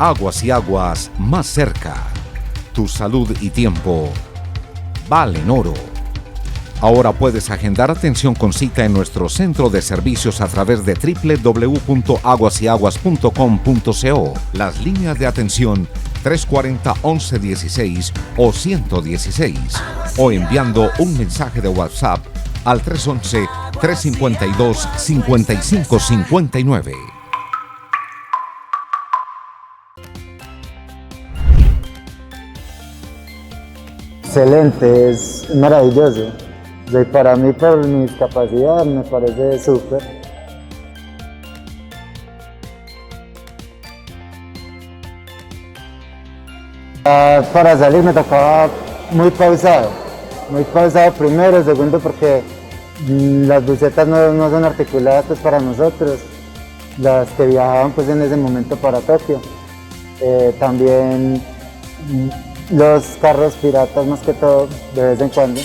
Aguas y Aguas más cerca. Tu salud y tiempo valen oro. Ahora puedes agendar atención con cita en nuestro centro de servicios a través de www.aguasyaguas.com.co. Las líneas de atención 340-1116 o 116. O enviando un mensaje de WhatsApp al 311-352-5559. Excelente, es maravilloso. Para mí, por mi discapacidad, me parece súper. Para salir me tocaba muy pausado primero, segundo porque las busetas no son articuladas pues, para nosotros, las que viajaban pues, en ese momento para Tokio. También los carros piratas más que todo, de vez en cuando.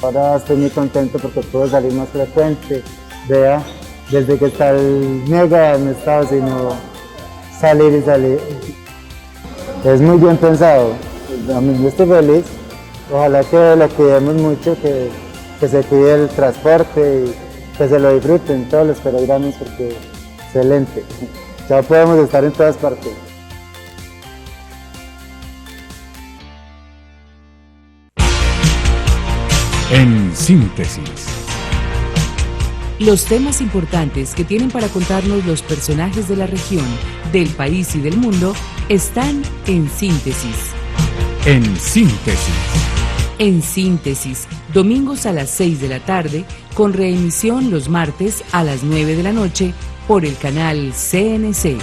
Ahora estoy muy contento porque puedo salir más frecuente. Vea, desde que está el Mega no he estado sino salir y salir. Es muy bien pensado. A mí yo estoy feliz. Ojalá que lo cuidemos mucho, que se cuide el transporte y que se lo disfruten todos los peregrinos porque excelente. Ya podemos estar en todas partes. En síntesis. Los temas importantes que tienen para contarnos los personajes de la región, del país y del mundo están en Síntesis. En síntesis. En Síntesis, domingos a las 6 de la tarde, con reemisión los martes a las 9 de la noche por el canal CNC.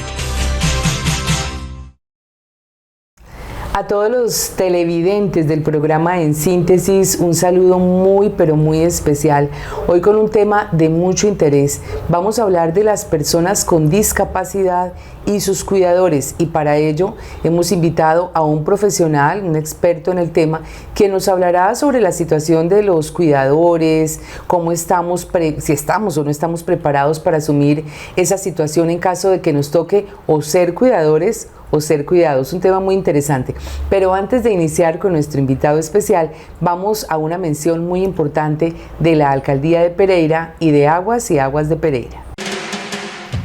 A todos los televidentes del programa En Síntesis, un saludo muy pero muy especial. Hoy con un tema de mucho interés. Vamos a hablar de las personas con discapacidad y sus cuidadores, y para ello hemos invitado a un profesional, un experto en el tema, que nos hablará sobre la situación de los cuidadores, cómo estamos, si estamos o no estamos preparados para asumir esa situación en caso de que nos toque o ser cuidadores o ser cuidados. Un tema muy interesante. Pero antes de iniciar con nuestro invitado especial, vamos a una mención muy importante de la Alcaldía de Pereira y de Aguas y Aguas de Pereira.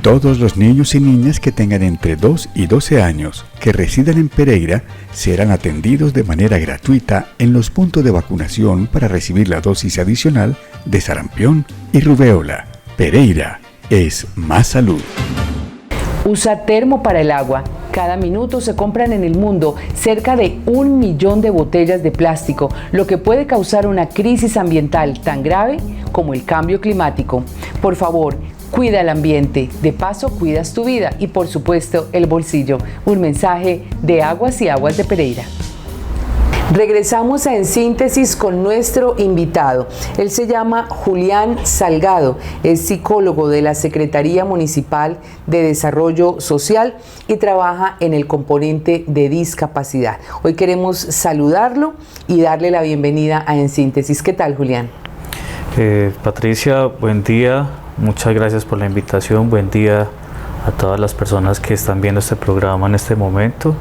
Todos los niños y niñas que tengan entre 2 y 12 años que residan en Pereira serán atendidos de manera gratuita en los puntos de vacunación para recibir la dosis adicional de sarampión y rubeola. Pereira es más salud. Usa termo para el agua. Cada minuto se compran en el mundo cerca de 1 millón de botellas de plástico, lo que puede causar una crisis ambiental tan grave como el cambio climático. Por favor, cuida el ambiente, de paso cuidas tu vida y por supuesto el bolsillo. Un mensaje de Aguas y Aguas de Pereira. Regresamos a En Síntesis con nuestro invitado. Él se llama Julián Salgado, es psicólogo de la Secretaría Municipal de Desarrollo Social y trabaja en el componente de discapacidad. Hoy queremos saludarlo y darle la bienvenida a En Síntesis. ¿Qué tal, Julián? Patricia, buen día. Muchas gracias por la invitación. Buen día a todas las personas que están viendo este programa en este momento.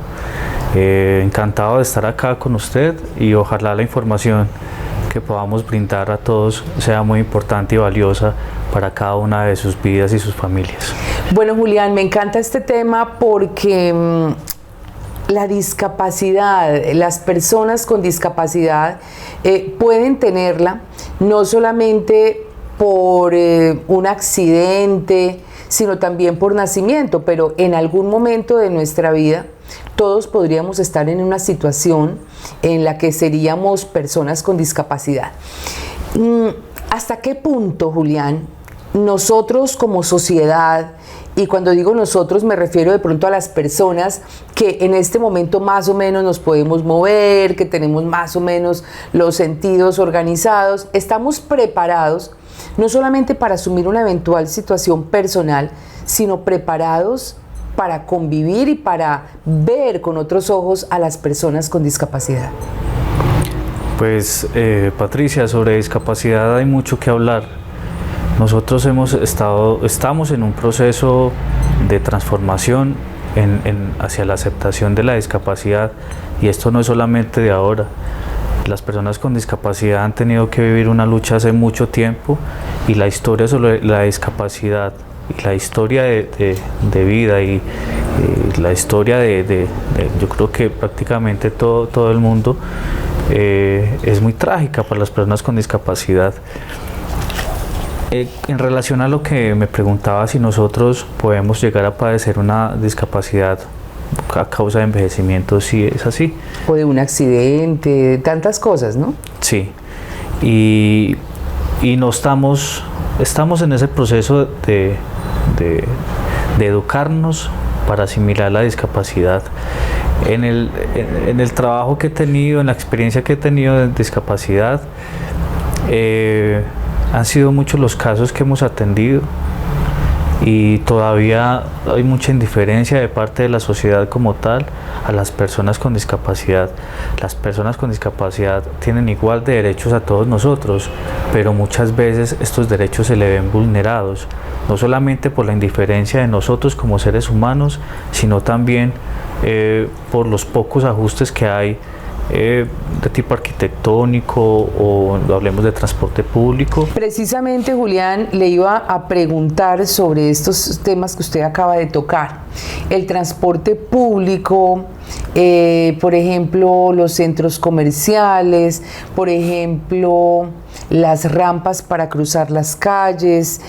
Encantado de estar acá con usted y ojalá la información que podamos brindar a todos sea muy importante y valiosa para cada una de sus vidas y sus familias. Bueno, Julián, me encanta este tema porque la discapacidad, las personas con discapacidad pueden tenerla no solamente por un accidente, sino también por nacimiento, pero en algún momento de nuestra vida todos podríamos estar en una situación en la que seríamos personas con discapacidad. ¿Hasta qué punto, Julián, nosotros como sociedad, y cuando digo nosotros me refiero de pronto a las personas que en este momento más o menos nos podemos mover, que tenemos más o menos los sentidos organizados, estamos preparados no solamente para asumir una eventual situación personal, sino preparados para convivir y para ver con otros ojos a las personas con discapacidad? Pues Patricia, sobre discapacidad hay mucho que hablar. Nosotros estamos en un proceso de transformación hacia la aceptación de la discapacidad, y esto no es solamente de ahora. Las personas con discapacidad han tenido que vivir una lucha hace mucho tiempo, y la historia sobre la discapacidad y la historia de vida y la historia yo creo que prácticamente todo el mundo es muy trágica para las personas con discapacidad. En relación a lo que me preguntaba, si nosotros podemos llegar a padecer una discapacidad a causa de envejecimiento, sí es así. O de un accidente, tantas cosas, ¿no? Sí, y no estamos en ese proceso de educarnos para asimilar la discapacidad. En el trabajo que he tenido, en la experiencia que he tenido de discapacidad, han sido muchos los casos que hemos atendido, y todavía hay mucha indiferencia de parte de la sociedad como tal a las personas con discapacidad. Las personas con discapacidad tienen igual de derechos a todos nosotros, pero muchas veces estos derechos se le ven vulnerados, no solamente por la indiferencia de nosotros como seres humanos, sino también por los pocos ajustes que hay de tipo arquitectónico, o hablemos de transporte público. Precisamente, Julián, le iba a preguntar sobre estos temas que usted acaba de tocar. El transporte público, por ejemplo, los centros comerciales, por ejemplo, las rampas para cruzar las calles,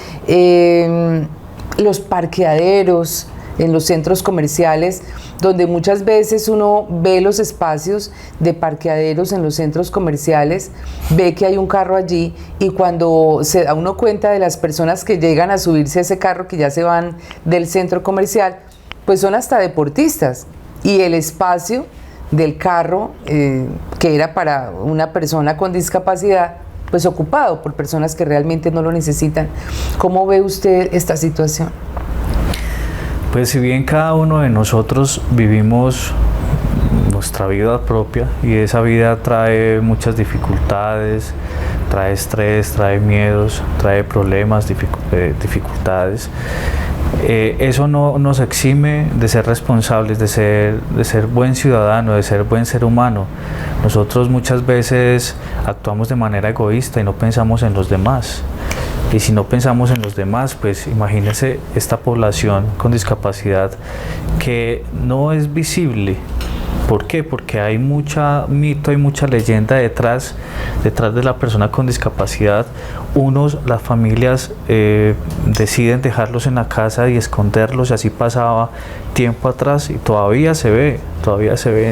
los parqueaderos en los centros comerciales, donde muchas veces uno ve los espacios de parqueaderos en los centros comerciales, ve que hay un carro allí, y cuando se da uno cuenta de las personas que llegan a subirse a ese carro, que ya se van del centro comercial, pues son hasta deportistas, y el espacio del carro, que era para una persona con discapacidad, pues ocupado por personas que realmente no lo necesitan. ¿Cómo ve usted esta situación? Pues si bien cada uno de nosotros vivimos nuestra vida propia, y esa vida trae muchas dificultades, trae estrés, trae miedos, trae problemas, dificultades, eso no nos exime de ser responsables, de ser buen ciudadano, de ser buen ser humano. Nosotros muchas veces actuamos de manera egoísta y no pensamos en los demás. Y si no pensamos en los demás, pues imagínense esta población con discapacidad que no es visible. ¿Por qué? Porque hay mucha mito, hay mucha leyenda detrás de la persona con discapacidad. Las familias deciden dejarlos en la casa y esconderlos, y así pasaba tiempo atrás, y todavía se ve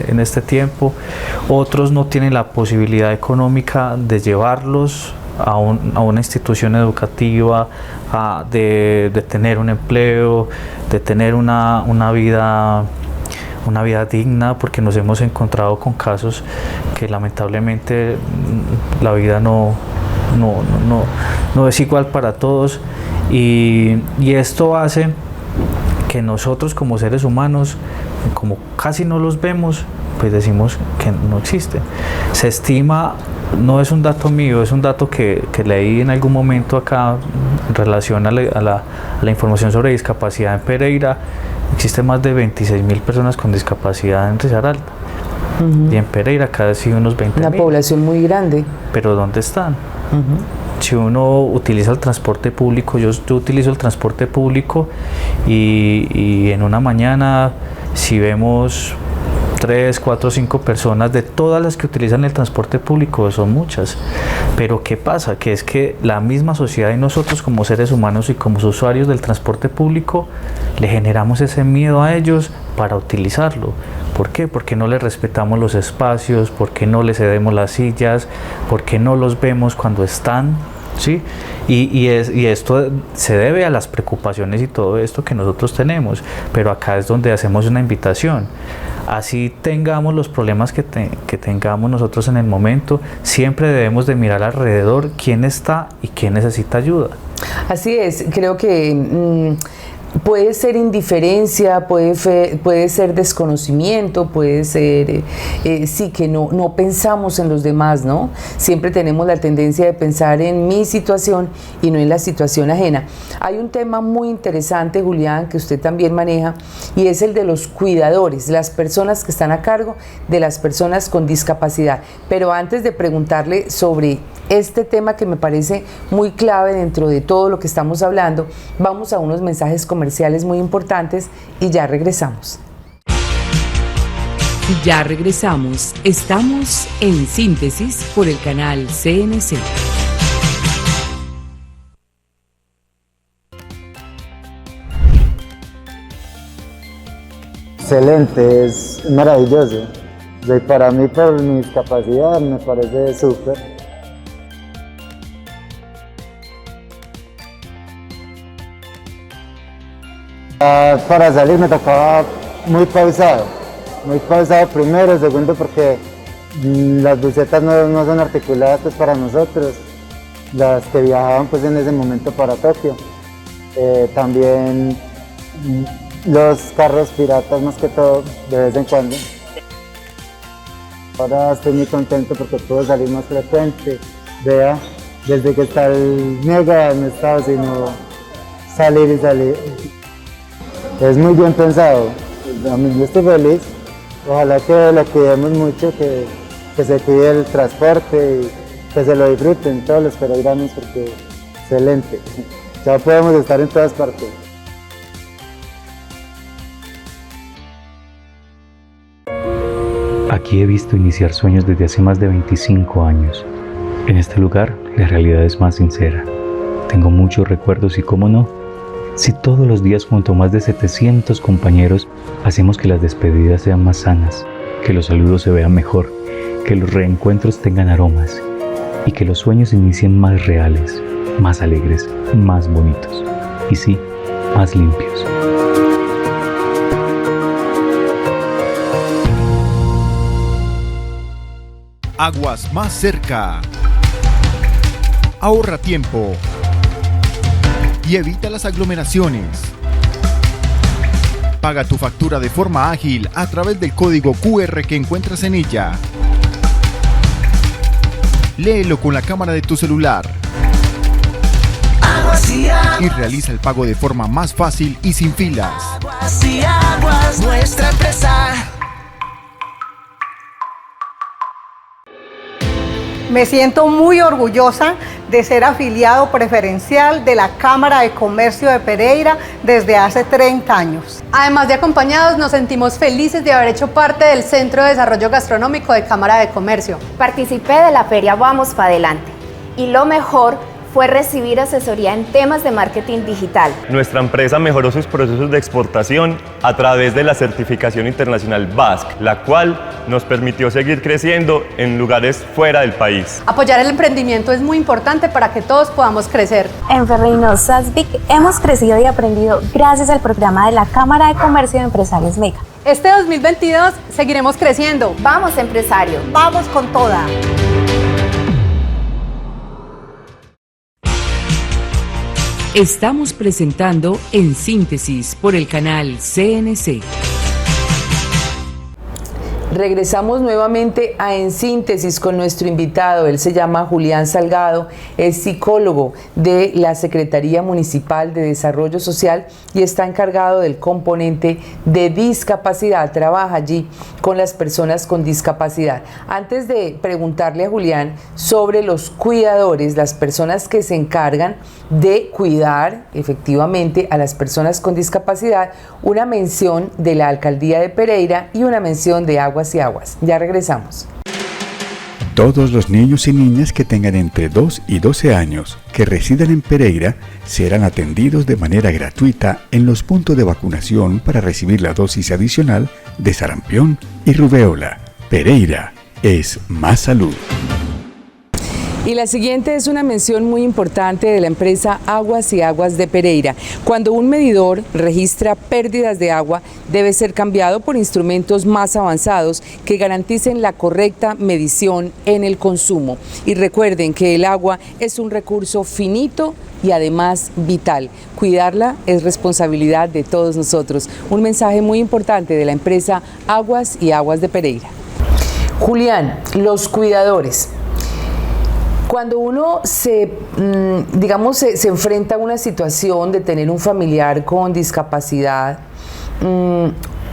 en este tiempo. Otros no tienen la posibilidad económica de llevarlos a una institución educativa, de tener un empleo, de tener una vida digna, porque nos hemos encontrado con casos que lamentablemente la vida no es igual para todos, y esto hace que nosotros como seres humanos, como casi no los vemos, pues decimos que no existen. Se estima, no es un dato mío, es un dato que leí en algún momento acá en relación a la información sobre discapacidad en Pereira. Existen más de 26.000 personas con discapacidad en Risaralda. Y en Pereira casi unos 20.000. Una población muy grande. Pero ¿dónde están? Si uno utiliza el transporte público, yo utilizo el transporte público, y en una mañana, si vemos 3, 4, 5 personas, de todas las que utilizan el transporte público, son muchas. Pero ¿qué pasa? Que es que la misma sociedad y nosotros como seres humanos y como usuarios del transporte público le generamos ese miedo a ellos para utilizarlo. ¿Por qué? Porque no les respetamos los espacios, porque no les cedemos las sillas, porque no los vemos cuando están, ¿sí? Y esto se debe a las preocupaciones y todo esto que nosotros tenemos, pero acá es donde hacemos una invitación. Así tengamos los problemas que tengamos nosotros en el momento, siempre debemos de mirar alrededor quién está y quién necesita ayuda. Así es, creo que puede ser indiferencia, puede ser desconocimiento, puede ser, sí, que no pensamos en los demás, ¿no? Siempre tenemos la tendencia de pensar en mi situación y no en la situación ajena. Hay un tema muy interesante, Julián, que usted también maneja, y es el de los cuidadores, las personas que están a cargo de las personas con discapacidad. Pero antes de preguntarle sobre este tema que me parece muy clave dentro de todo lo que estamos hablando, vamos a unos mensajes comerciales muy importantes y ya regresamos. Ya regresamos. Estamos en Síntesis por el canal CNC. Excelente, es maravilloso. Y para mí, por mi discapacidad, me parece súper. Para salir me tocaba muy pausado primero, segundo porque las busetas no son articuladas pues, para nosotros, las que viajaban pues en ese momento para Tokio. También los carros piratas más que todo, de vez en cuando. Ahora estoy muy contento porque puedo salir más frecuente. Vea, desde que está el Mega no he estado sino salir y salir. Es muy bien pensado, a mí yo estoy feliz, ojalá que lo cuidemos mucho, que se cuide el transporte y que se lo disfruten todos los peregrinos porque excelente, ya podemos estar en todas partes. Aquí he visto iniciar sueños desde hace más de 25 años. En este lugar la realidad es más sincera. Tengo muchos recuerdos y cómo no, si todos los días junto a más de 700 compañeros hacemos que las despedidas sean más sanas, que los saludos se vean mejor, que los reencuentros tengan aromas y que los sueños inicien más reales, más alegres, más bonitos y sí, más limpios. Aguas Más Cerca. Ahorra tiempo y evita las aglomeraciones. Paga tu factura de forma ágil a través del código QR que encuentras en ella. Léelo con la cámara de tu celular y realiza el pago de forma más fácil y sin filas. Aguas y Aguas, nuestra empresa. Me siento muy orgullosa de ser afiliado preferencial de la Cámara de Comercio de Pereira desde hace 30 años. Además de acompañados, nos sentimos felices de haber hecho parte del Centro de Desarrollo Gastronómico de Cámara de Comercio. Participé de la feria Vamos Pa' Adelante y lo mejor fue recibir asesoría en temas de marketing digital. Nuestra empresa mejoró sus procesos de exportación a través de la certificación internacional BASC, la cual nos permitió seguir creciendo en lugares fuera del país. Apoyar el emprendimiento es muy importante para que todos podamos crecer. En Ferreino Sasvic hemos crecido y aprendido gracias al programa de la Cámara de Comercio de Empresarios Mega. Este 2022 seguiremos creciendo. ¡Vamos, empresario! ¡Vamos con toda! Estamos presentando En Síntesis por el canal CNC. Regresamos nuevamente a En Síntesis con nuestro invitado. Él se llama Julián Salgado, es psicólogo de la Secretaría Municipal de Desarrollo Social y está encargado del componente de discapacidad. Trabaja allí con las personas con discapacidad. Antes de preguntarle a Julián sobre los cuidadores, las personas que se encargan de cuidar efectivamente a las personas con discapacidad, una mención de la Alcaldía de Pereira y una mención de Aguas y Aguas. Ya regresamos. Todos los niños y niñas que tengan entre 2 y 12 años que residan en Pereira serán atendidos de manera gratuita en los puntos de vacunación para recibir la dosis adicional de sarampión y rubéola. Pereira es más salud. Y la siguiente es una mención muy importante de la empresa Aguas y Aguas de Pereira. Cuando un medidor registra pérdidas de agua, debe ser cambiado por instrumentos más avanzados que garanticen la correcta medición en el consumo. Y recuerden que el agua es un recurso finito y además vital. Cuidarla es responsabilidad de todos nosotros. Un mensaje muy importante de la empresa Aguas y Aguas de Pereira. Julián, los cuidadores. Cuando uno se enfrenta a una situación de tener un familiar con discapacidad,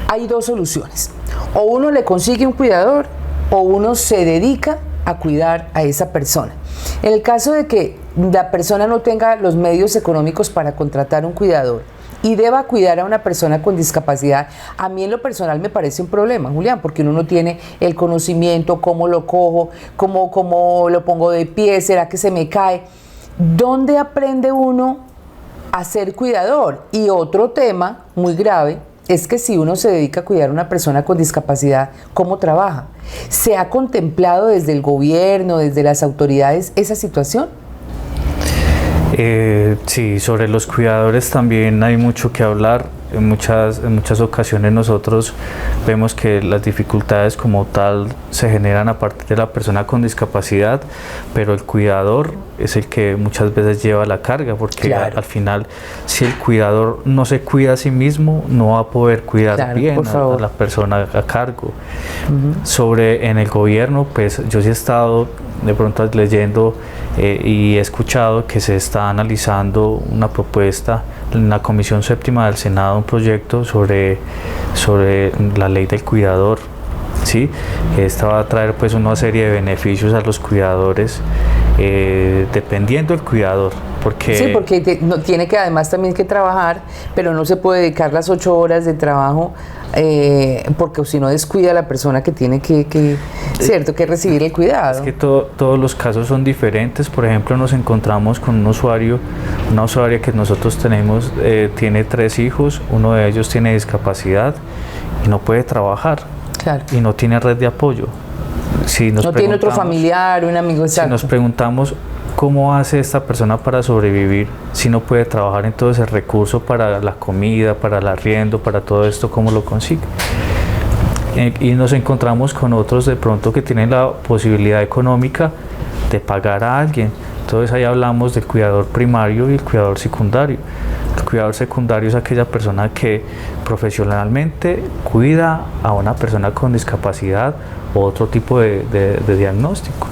hay dos soluciones. O uno le consigue un cuidador o uno se dedica a cuidar a esa persona. En el caso de que la persona no tenga los medios económicos para contratar un cuidador y deba cuidar a una persona con discapacidad, a mí en lo personal me parece un problema, Julián, porque uno no tiene el conocimiento, cómo lo cojo, cómo lo pongo de pie, será que se me cae. ¿Dónde aprende uno a ser cuidador? Y otro tema muy grave es que si uno se dedica a cuidar a una persona con discapacidad, ¿cómo trabaja? ¿Se ha contemplado desde el gobierno, desde las autoridades esa situación? Sí, sobre los cuidadores también hay mucho que hablar. En muchas ocasiones nosotros vemos que las dificultades como tal se generan a partir de la persona con discapacidad, pero el cuidador es el que muchas veces lleva la carga, porque claro, al final, si el cuidador no se cuida a sí mismo, no va a poder cuidar bien a la persona a cargo. Sobre en el gobierno, pues yo sí he estado de pronto leyendo y he escuchado que se está analizando una propuesta en la Comisión Séptima del Senado, un proyecto sobre la ley del cuidador, ¿sí? Esta va a traer pues una serie de beneficios a los cuidadores, dependiendo del cuidador. Sí, porque no, tiene que además también que trabajar, pero no se puede dedicar las 8 horas de trabajo porque si no descuida a la persona que tiene que recibir el cuidado. Es que todos los casos son diferentes. Por ejemplo, nos encontramos con una usuaria que nosotros tenemos, tiene 3 hijos, uno de ellos tiene discapacidad y no puede trabajar. Claro. Y no tiene red de apoyo. No tiene otro familiar, un amigo. Si nos preguntamos cómo hace esta persona para sobrevivir si no puede trabajar, entonces el recurso para la comida, para el arriendo, para todo esto, ¿cómo lo consigue? Y nos encontramos con otros de pronto que tienen la posibilidad económica de pagar a alguien. Entonces ahí hablamos del cuidador primario y el cuidador secundario. El cuidador secundario es aquella persona que profesionalmente cuida a una persona con discapacidad o otro tipo de diagnóstico.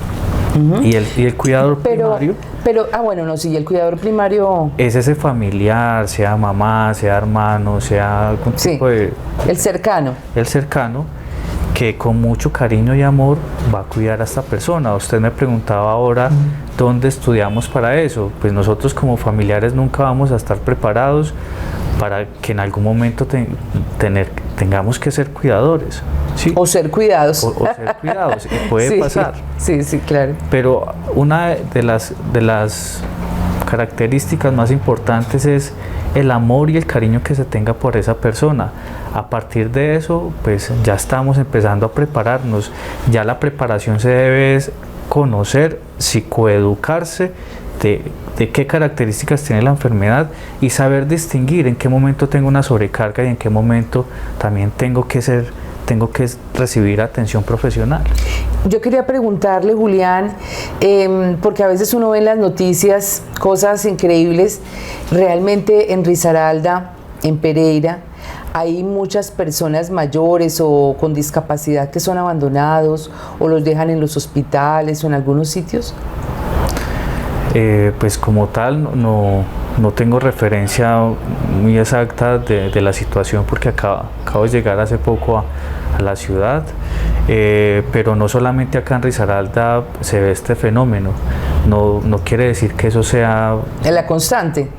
Y el cuidador primario. El cuidador primario es ese familiar, sea mamá, sea hermano, sea algún tipo de. El cercano. El cercano, que con mucho cariño y amor va a cuidar a esta persona. Usted me preguntaba ahora dónde estudiamos para eso. Pues nosotros como familiares nunca vamos a estar preparados para que en algún momento tengamos que ser cuidadores. ¿Sí? O ser cuidados. O ser cuidados, y puede pasar. Sí, claro. Pero una de las características más importantes es el amor y el cariño que se tenga por esa persona. A partir de eso, pues ya estamos empezando a prepararnos. Ya la preparación se debe conocer, psicoeducarse de qué características tiene la enfermedad y saber distinguir en qué momento tengo una sobrecarga y en qué momento también tengo que recibir atención profesional. Yo quería preguntarle, Julián, porque a veces uno ve en las noticias cosas increíbles. Realmente en Risaralda, en Pereira, hay muchas personas mayores o con discapacidad que son abandonados o los dejan en los hospitales o en algunos sitios. Pues como tal no tengo referencia muy exacta de la situación, porque acabo de llegar hace poco a la ciudad, pero no solamente acá en Risaralda se ve este fenómeno. No quiere decir que eso sea la constante,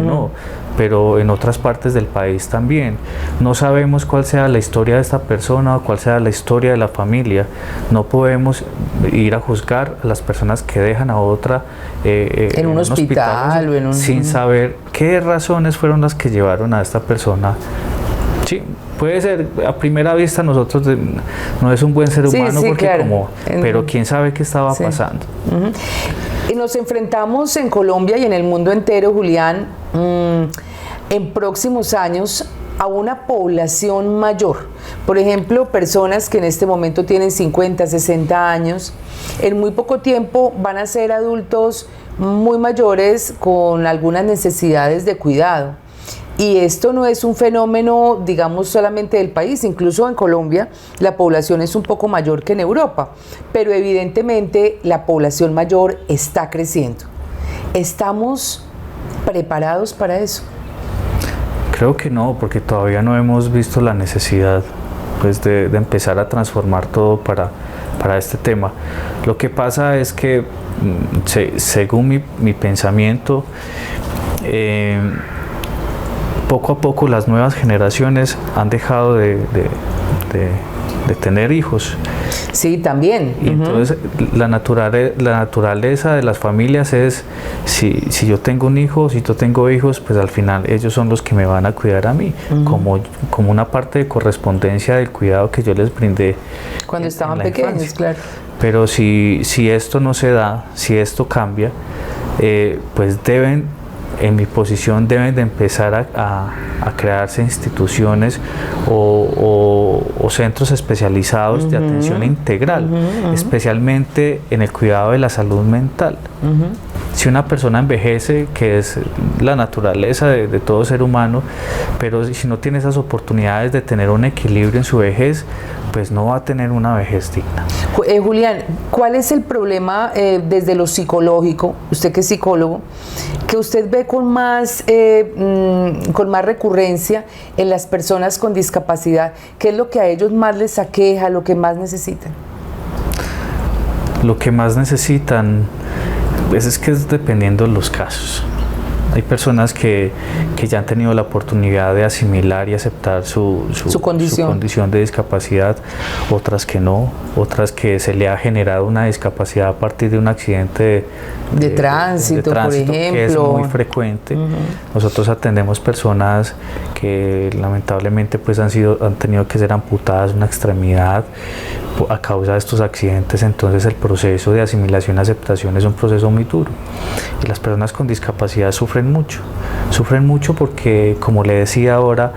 no, pero en otras partes del país también. No sabemos cuál sea la historia de esta persona o cuál sea la historia de la familia. No podemos ir a juzgar a las personas que dejan a otra en un hospital o sin saber qué razones fueron las que llevaron a esta persona. Sí, puede ser, a primera vista nosotros no es un buen ser humano, porque claro, pero quién sabe qué estaba pasando. Y nos enfrentamos en Colombia y en el mundo entero, Julián, en próximos años a una población mayor. Por ejemplo, personas que en este momento tienen 50, 60 años, en muy poco tiempo van a ser adultos muy mayores con algunas necesidades de cuidado. Y esto no es un fenómeno, digamos, solamente del país. Incluso en Colombia la población es un poco mayor que en Europa, pero evidentemente la población mayor está creciendo. ¿Estamos preparados para eso? Creo que no, porque todavía no hemos visto la necesidad, pues, de empezar a transformar todo para este tema. Lo que pasa es que, según mi pensamiento, poco a poco las nuevas generaciones han dejado de tener hijos. Sí, también. Y entonces la naturaleza de las familias es, si yo tengo un hijo, si yo tengo hijos, pues al final ellos son los que me van a cuidar a mí, como una parte de correspondencia del cuidado que yo les brindé cuando estaban pequeños, claro. Pero si esto no se da, si esto cambia, pues en mi posición deben de empezar a crearse instituciones o centros especializados de atención integral, especialmente en el cuidado de la salud mental. Si una persona envejece, que es la naturaleza de todo ser humano, pero si no tiene esas oportunidades de tener un equilibrio en su vejez, pues no va a tener una vejez digna. Julián, ¿cuál es el problema desde lo psicológico, usted que es psicólogo, que usted ve con más recurrencia en las personas con discapacidad? ¿Qué es lo que a ellos más les aqueja, lo que más necesitan? Lo que más necesitan es dependiendo de los casos. Hay personas que ya han tenido la oportunidad de asimilar y aceptar su condición de discapacidad, otras que no, otras que se le ha generado una discapacidad a partir de un accidente de tránsito, por ejemplo, que es muy frecuente. Nosotros atendemos personas que lamentablemente pues han tenido que ser amputadas una extremidad a causa de estos accidentes. Entonces el proceso de asimilación y aceptación es un proceso muy duro, y las personas con discapacidad sufren mucho porque, como le decía ahora,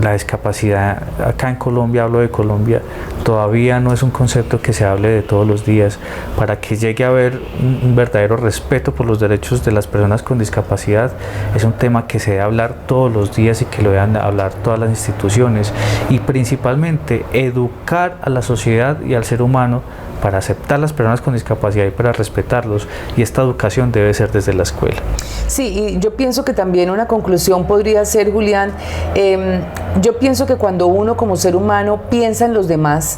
la discapacidad acá en Colombia, hablo de Colombia, todavía no es un concepto que se hable de todos los días. Para que llegue a haber un verdadero respeto por los derechos de las personas con discapacidad, es un tema que se debe hablar todos los días y que lo deben hablar todas las instituciones, y principalmente educar a la sociedad y al ser humano para aceptar las personas con discapacidad y para respetarlos, y esta educación debe ser desde la escuela. Sí, y yo pienso que también una conclusión podría ser, Julián, yo pienso que cuando uno como ser humano piensa en los demás,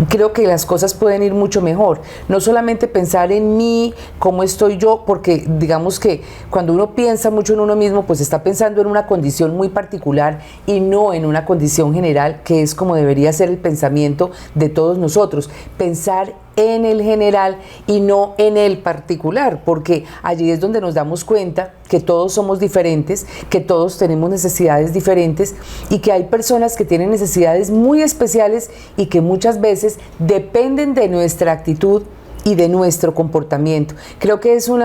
creo que las cosas pueden ir mucho mejor. No solamente pensar en mí, cómo estoy yo, porque digamos que cuando uno piensa mucho en uno mismo, pues está pensando en una condición muy particular y no en una condición general, que es como debería ser el pensamiento de todos nosotros. Pensar en el general y no en el particular, porque allí es donde nos damos cuenta que todos somos diferentes, que todos tenemos necesidades diferentes, y que hay personas que tienen necesidades muy especiales y que muchas veces dependen de nuestra actitud y de nuestro comportamiento. Creo que es un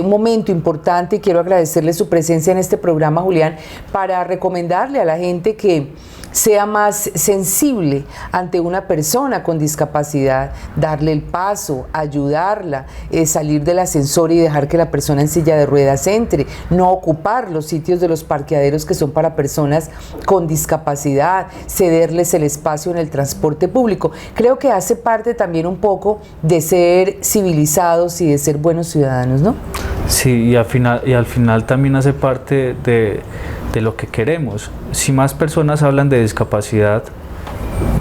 momento importante, y quiero agradecerle su presencia en este programa, Julián, para recomendarle a la gente que sea más sensible ante una persona con discapacidad, darle el paso, ayudarla, salir del ascensor y dejar que la persona en silla de ruedas entre, no ocupar los sitios de los parqueaderos que son para personas con discapacidad, cederles el espacio en el transporte público. Creo que hace parte también un poco de ser civilizados y de ser buenos ciudadanos, ¿no? Sí, y al final también hace parte de lo que queremos. Si más personas hablan de discapacidad,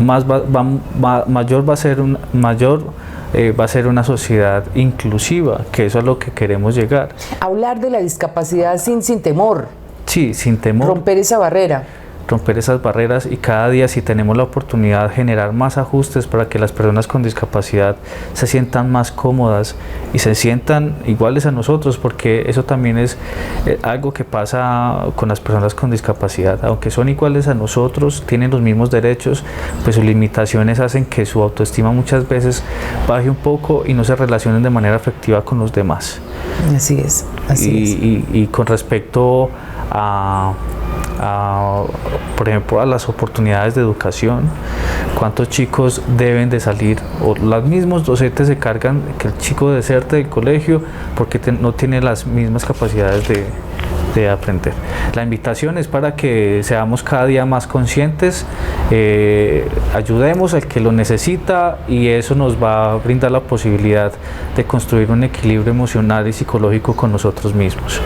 mayor va a ser una sociedad inclusiva, que eso es a lo que queremos llegar. Hablar de la discapacidad sin temor. Sí, sin temor. Romper esa barrera. romper esas barreras y cada día, si tenemos la oportunidad, generar más ajustes para que las personas con discapacidad se sientan más cómodas y se sientan iguales a nosotros, porque eso también es algo que pasa con las personas con discapacidad. Aunque son iguales a nosotros, tienen los mismos derechos, pues sus limitaciones hacen que su autoestima muchas veces baje un poco y no se relacionen de manera afectiva con los demás. Así es, y con respecto por ejemplo, a las oportunidades de educación, cuántos chicos deben de salir, o los mismos docentes se cargan que el chico deserte del colegio porque no tiene las mismas capacidades de aprender. La invitación es para que seamos cada día más conscientes, ayudemos al que lo necesita, y eso nos va a brindar la posibilidad de construir un equilibrio emocional y psicológico con nosotros mismos.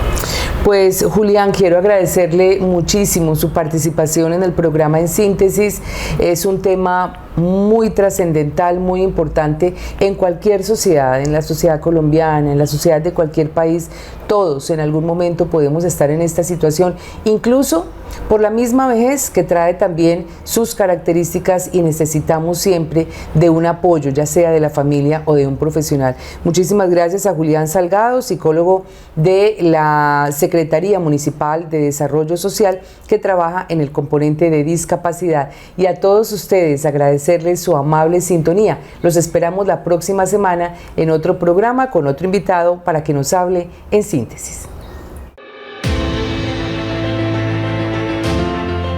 Pues Julián, quiero agradecerle muchísimo su participación en el programa En Síntesis. Es un tema muy trascendental, muy importante en cualquier sociedad, en la sociedad colombiana, en la sociedad de cualquier país. Todos en algún momento podemos estar en esta situación, incluso por la misma vejez, que trae también sus características, y necesitamos siempre de un apoyo, ya sea de la familia o de un profesional. Muchísimas gracias a Julián Salgado, psicólogo de la Secretaría Municipal de Desarrollo Social, que trabaja en el componente de discapacidad, y a todos ustedes agradecerles su amable sintonía. Los esperamos la próxima semana en otro programa con otro invitado para que nos hable en síntesis.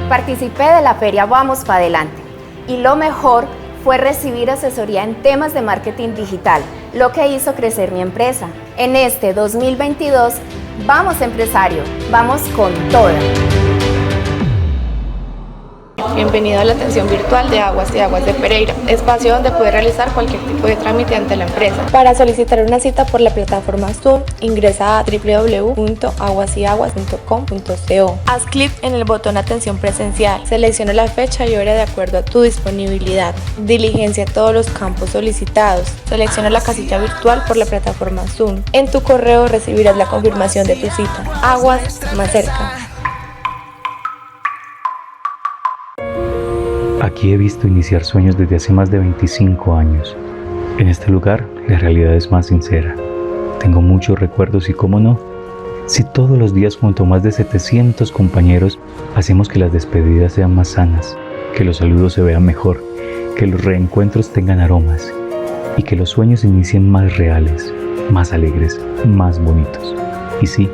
Participé de la feria Vamos Pa' Adelante, y lo mejor fue recibir asesoría en temas de marketing digital, lo que hizo crecer mi empresa. En este 2022, vamos empresario, vamos con toda. Bienvenido a la atención virtual de Aguas y Aguas de Pereira, espacio donde puede realizar cualquier tipo de trámite ante la empresa. Para solicitar una cita por la plataforma Zoom, ingresa a www.aguasyaguas.com.co. Haz clic en el botón Atención Presencial, selecciona la fecha y hora de acuerdo a tu disponibilidad, diligencia todos los campos solicitados, selecciona la casilla virtual por la plataforma Zoom. En tu correo recibirás la confirmación de tu cita. Aguas más cerca. Aquí he visto iniciar sueños desde hace más de 25 años. En este lugar, la realidad es más sincera. Tengo muchos recuerdos y, cómo no, si todos los días junto a más de 700 compañeros hacemos que las despedidas sean más sanas, que los saludos se vean mejor, que los reencuentros tengan aromas y que los sueños inicien más reales, más alegres, más bonitos y sí,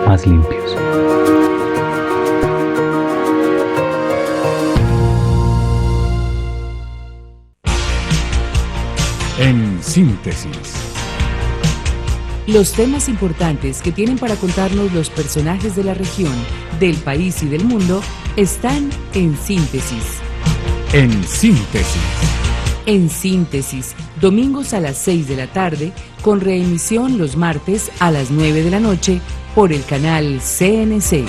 más limpios. En síntesis. Los temas importantes que tienen para contarnos los personajes de la región, del país y del mundo están en síntesis. En síntesis. En síntesis, domingos a las 6 de la tarde, con reemisión los martes a las 9 de la noche por el canal CNC.